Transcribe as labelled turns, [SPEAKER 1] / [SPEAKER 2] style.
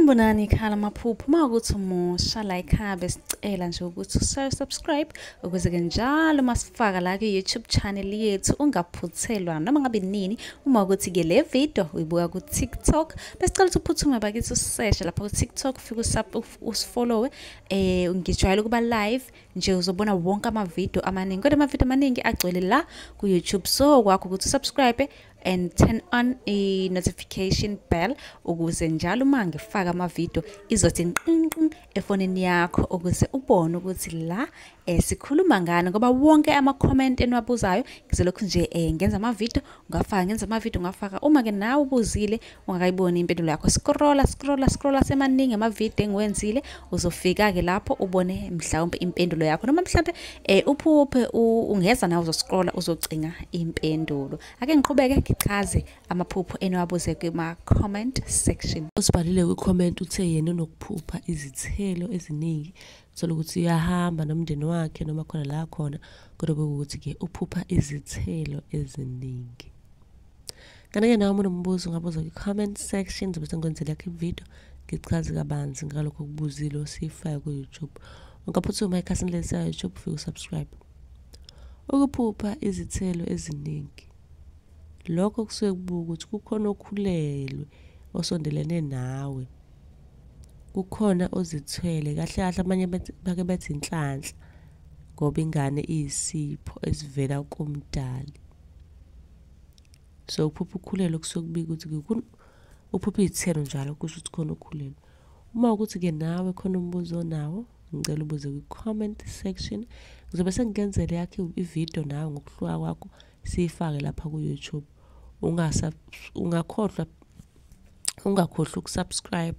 [SPEAKER 1] Sanibonani khala maphupho mawukuthi umusha la ekhaya sicela nje ukuthi subscribe ukuze ke njalo masifaka la ku YouTube channel yethu ungaphuthelwa noma ngabe nini uma ukuthi ke le video uyibuka ku TikTok besicela ukuthi uphuthume bakithi usearch lapha ku TikTok ufike usifollow ngijwayele kuba live nje uzobona wonke ama video amaningi kodwa ama video amaningi agcwele la ku YouTube so kwakho ukuthi subscribe and turn on a notification bell ukuze njalo uma ngifaka ama video izothi nqinqi efonini yakho ukuze ubone ukuthi la sikhuluma ngani ngoba wonke ama comment enwabuzayo ngizolokhu nje ngenza ama video ngafaka uma ke nawe ubuzile ungakayiboni impendulo yakho scrolla semaningi ama video engiwenzile uzofika ke lapho ubone mhlawumbe impendulo yakho noma mhlawumbe uphuphe ungeza nawe uzoscrolla uzocinga impendulo ake ngiqhubeke ngichaze amaphupho enwabuze kuma comment section.
[SPEAKER 2] Usibhalile ku comment uthe yena unokuphupha izithelo eziningi uthola ukuthi uyahamba nomndeni wakhe noma khona la khona kodwa ukuthi ke uphupha izithelo eziningi. Kanike nawe unombuzo ungabuza ku comment section zobe sengikwenzela yakhe video ngichaze kabanzi ngalokho kubuzile osifaka ku YouTube. Ungaphuthuma ekhasini lesa YouTube ufike usubscribe. Ukuphupha izithelo eziningi lokho kusuke kubuka ukuthi kukhona okhulelwe osondelene nawe kukhona ozithwele kahle kahle amanye bake bathi inhlanhla ngoba ingane iyisipho esivela kumdali so uphupha ukhulelwe kusuke kubika ukuthi uphupha izithelo njalo kusho ukuthi khona okhulelwe uma ukuthi ke nawe khona umbuzo nawo ngicela ubuze ku comment section ngizobe sengenzele yakhe ivideo nawe ngokuhluka kwakho sifake lapha ku YouTube ungakhohlwa ukusubscribe